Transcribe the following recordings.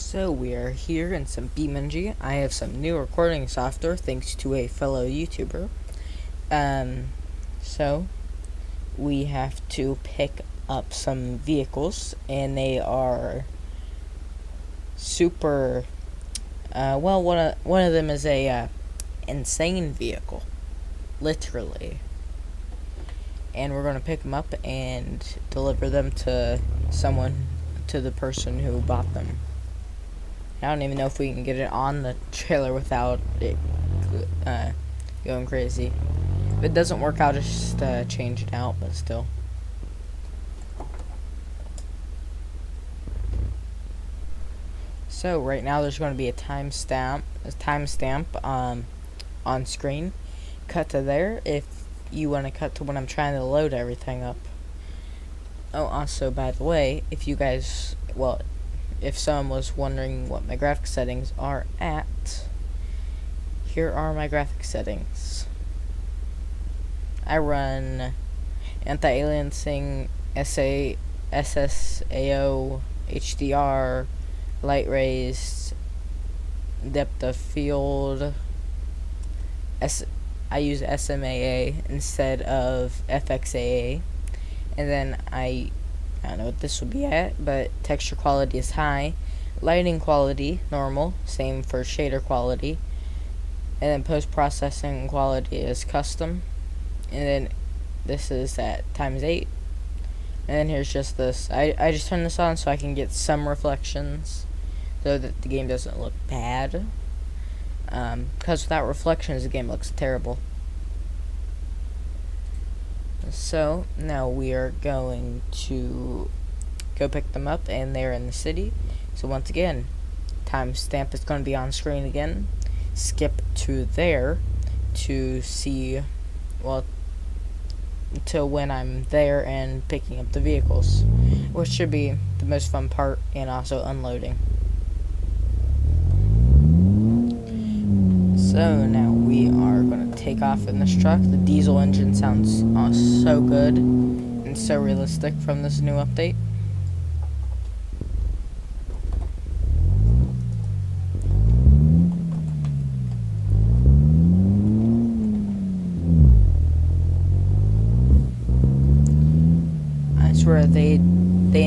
So we are here in some BeamNG. I have some new recording software thanks to a fellow YouTuber. So we have to pick up some vehicles, and they are super. Well, one of them is a insane vehicle, literally. And we're gonna pick them up and deliver them to the person who bought them. I don't even know if we can get it on the trailer without it going crazy. If it doesn't work, I'll just change it out, but still. So right now there's going to be a timestamp on screen. Cut to there if you want to cut to when I'm trying to load everything up. Oh, also, by the way, if you guys, well, if someone was wondering what my graphics settings are at, here are my graphics settings. I run anti-aliasing, SSAO, HDR, light raised, depth of field. I use SMAA instead of FXAA, and then I don't know what this would be at, but texture quality is high, lighting quality normal, same for shader quality, and then post-processing quality is custom, and then this is at ×8, and then here's just this. I just turn this on so I can get some reflections so that the game doesn't look bad, because without reflections the game looks terrible. So now we are going to go pick them up, and they're in the city. So once again, timestamp is going to be on screen again. Skip to there to see, well, till when I'm there and picking up the vehicles, which should be the most fun part, and also unloading. So now we are going to take off in this truck. The diesel engine sounds so good and so realistic from this new update. I swear they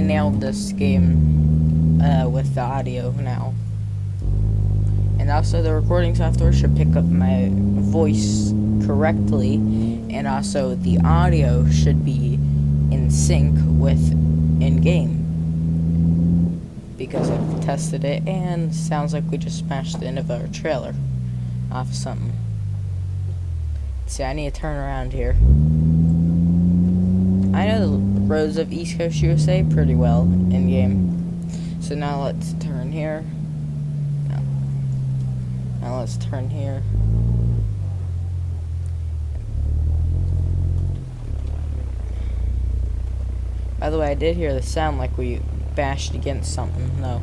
nailed this game with the audio now. And also the recording software should pick up my voice correctly, and also the audio should be in sync with in-game, because I've tested it and sounds like we just smashed the end of our trailer off something. See, I need to turn around here. I know the roads of East Coast USA pretty well in-game, so now let's turn here. Now let's turn here. By the way, I did hear the sound like we bashed against something. No.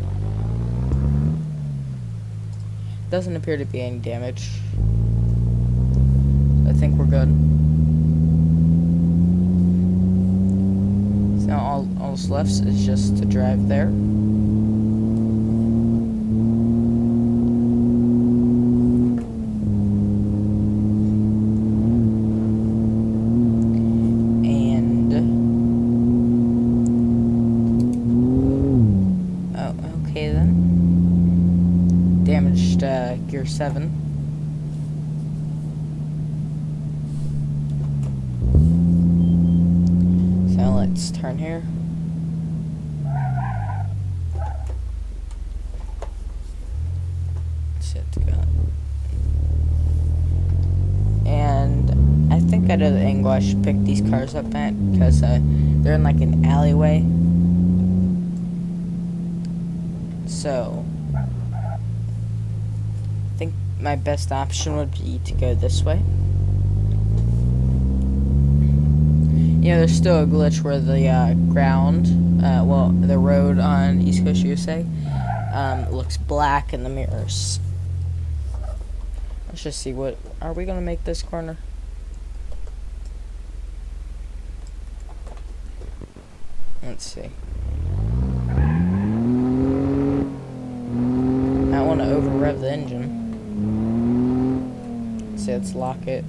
Doesn't appear to be any damage. I think we're good. So now all that's left is just to drive there. Damaged gear 7. So let's turn here. Set to go. And I think I know the angle I should pick these cars up at, because they're in like an alleyway. So I think my best option would be to go this way. You know, there's still a glitch where the ground, well, the road on East Coast USA, looks black in the mirrors. Let's just see, what are we gonna make this corner? Let's see. rev the engine. See, let's lock it.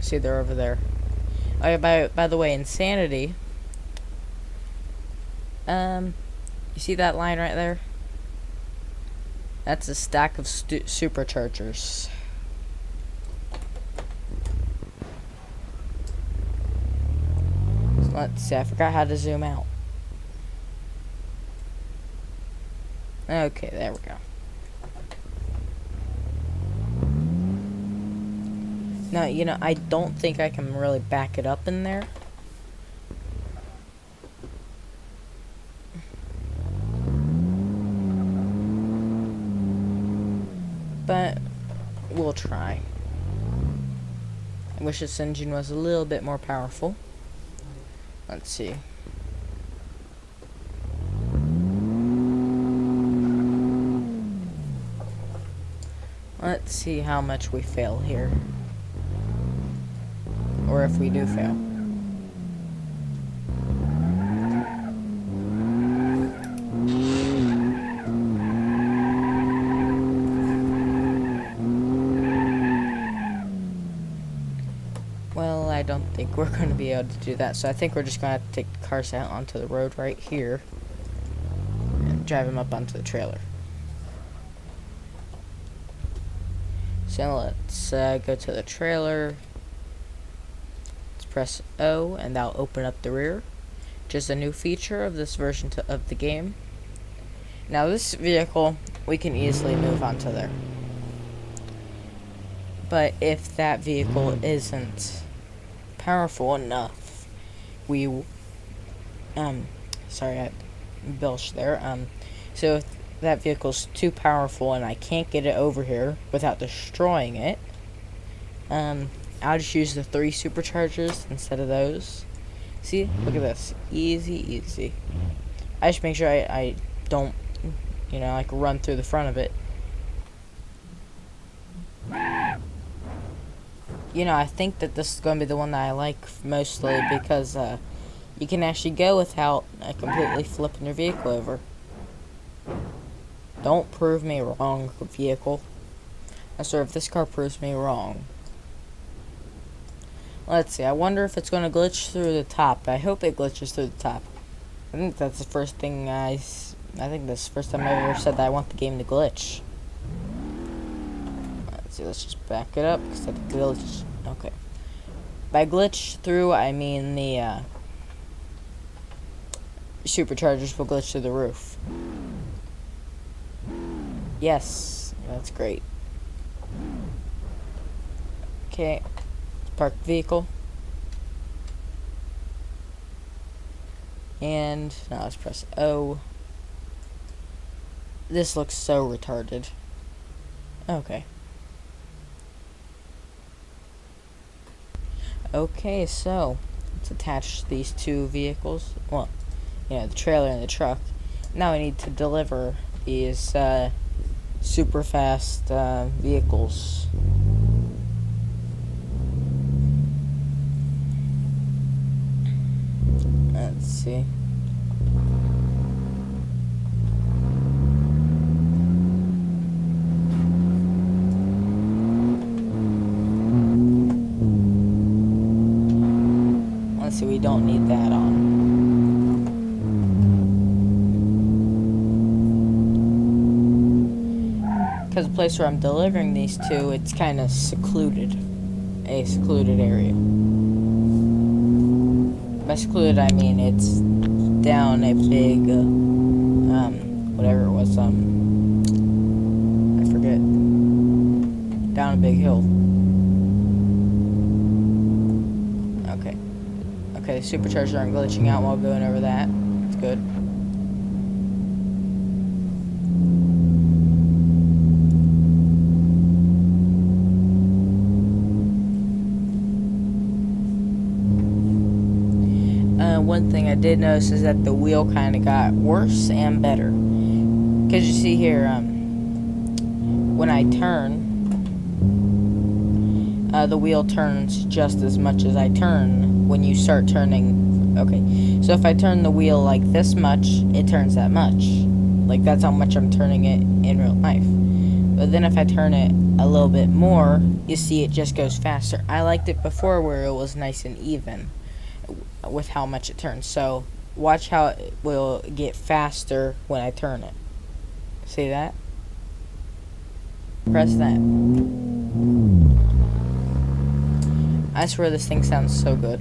See, they're over there. Oh, yeah, by the way, insanity. You see that line right there? That's a stack of superchargers. So let's see, I forgot how to zoom out. Okay, there we go. Now, you know, I don't think I can really back it up in there. But we'll try. I wish this engine was a little bit more powerful. Let's see. Let's see how much we fail here. Or if we do fail. Well, I don't think we're going to be able to do that, so I think we're just going to have to take the cars out onto the road right here and drive them up onto the trailer. So let's go to the trailer. Let's press O, and that'll open up the rear. Just a new feature of this version of the game. Now this vehicle, we can easily move onto there. But if that vehicle isn't powerful enough, sorry, I belched there. So if that vehicle's too powerful and I can't get it over here without destroying it, I'll just use the 3 superchargers instead of those. See, look at this, easy, easy. I just make sure I don't, you know, like run through the front of it. You know, I think that this is going to be the one that I like mostly because you can actually go without completely flipping your vehicle over. Don't prove me wrong, vehicle. I swear, if this car proves me wrong. Let's see, I wonder if it's going to glitch through the top. I hope it glitches through the top. I think that's the first thing I think that's the first time I've ever said that I want the game to glitch. Let's see, let's just back it up, because that glitch, okay. By glitch through, I mean the, superchargers will glitch through the roof. Yes, that's great. Okay, park the vehicle. And now let's press O. This looks so retarded. Okay. Okay, so let's attach these 2 vehicles. Well, you know, the trailer and the truck. Now we need to deliver these super fast vehicles. Let's see. Let's see, we don't need that on. Because the place where I'm delivering these to, it's kind of secluded. A secluded area. By secluded, I mean it's down a big, whatever it was, I forget. Down a big hill. Okay. Okay, the superchargers aren't glitching out while going over that. That's good. One thing I did notice is that the wheel kind of got worse and better. Because you see here, when I turn, the wheel turns just as much as I turn when you start turning. Okay, so if I turn the wheel like this much, it turns that much. Like, that's how much I'm turning it in real life. But then if I turn it a little bit more, you see it just goes faster. I liked it before where it was nice and even with how much it turns. So watch how it will get faster when I turn it. See that? Press that. I swear this thing sounds so good.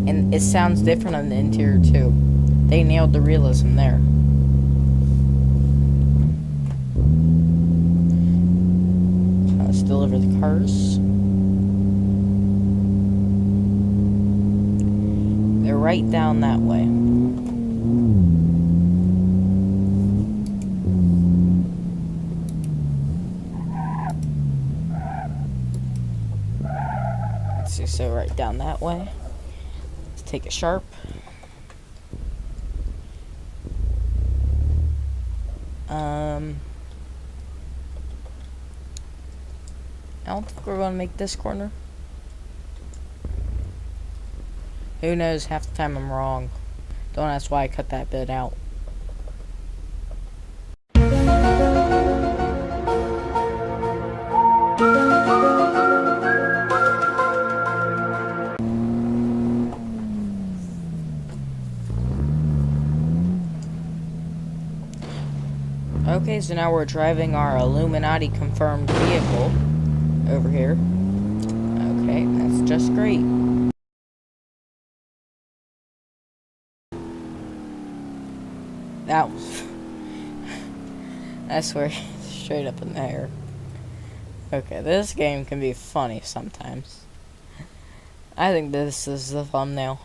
And it sounds different on the interior too. They nailed the realism there. Let's deliver the cars. They're right down that way. Let's see, so right down that way. Let's take it sharp. I don't think we're gonna make this corner. Who knows, half the time I'm wrong. Don't ask why I cut that bit out. Okay, so now we're driving our Illuminati confirmed vehicle over here. Okay, that's just great. That was... I swear, straight up in the air. Okay, this game can be funny sometimes. I think this is the thumbnail.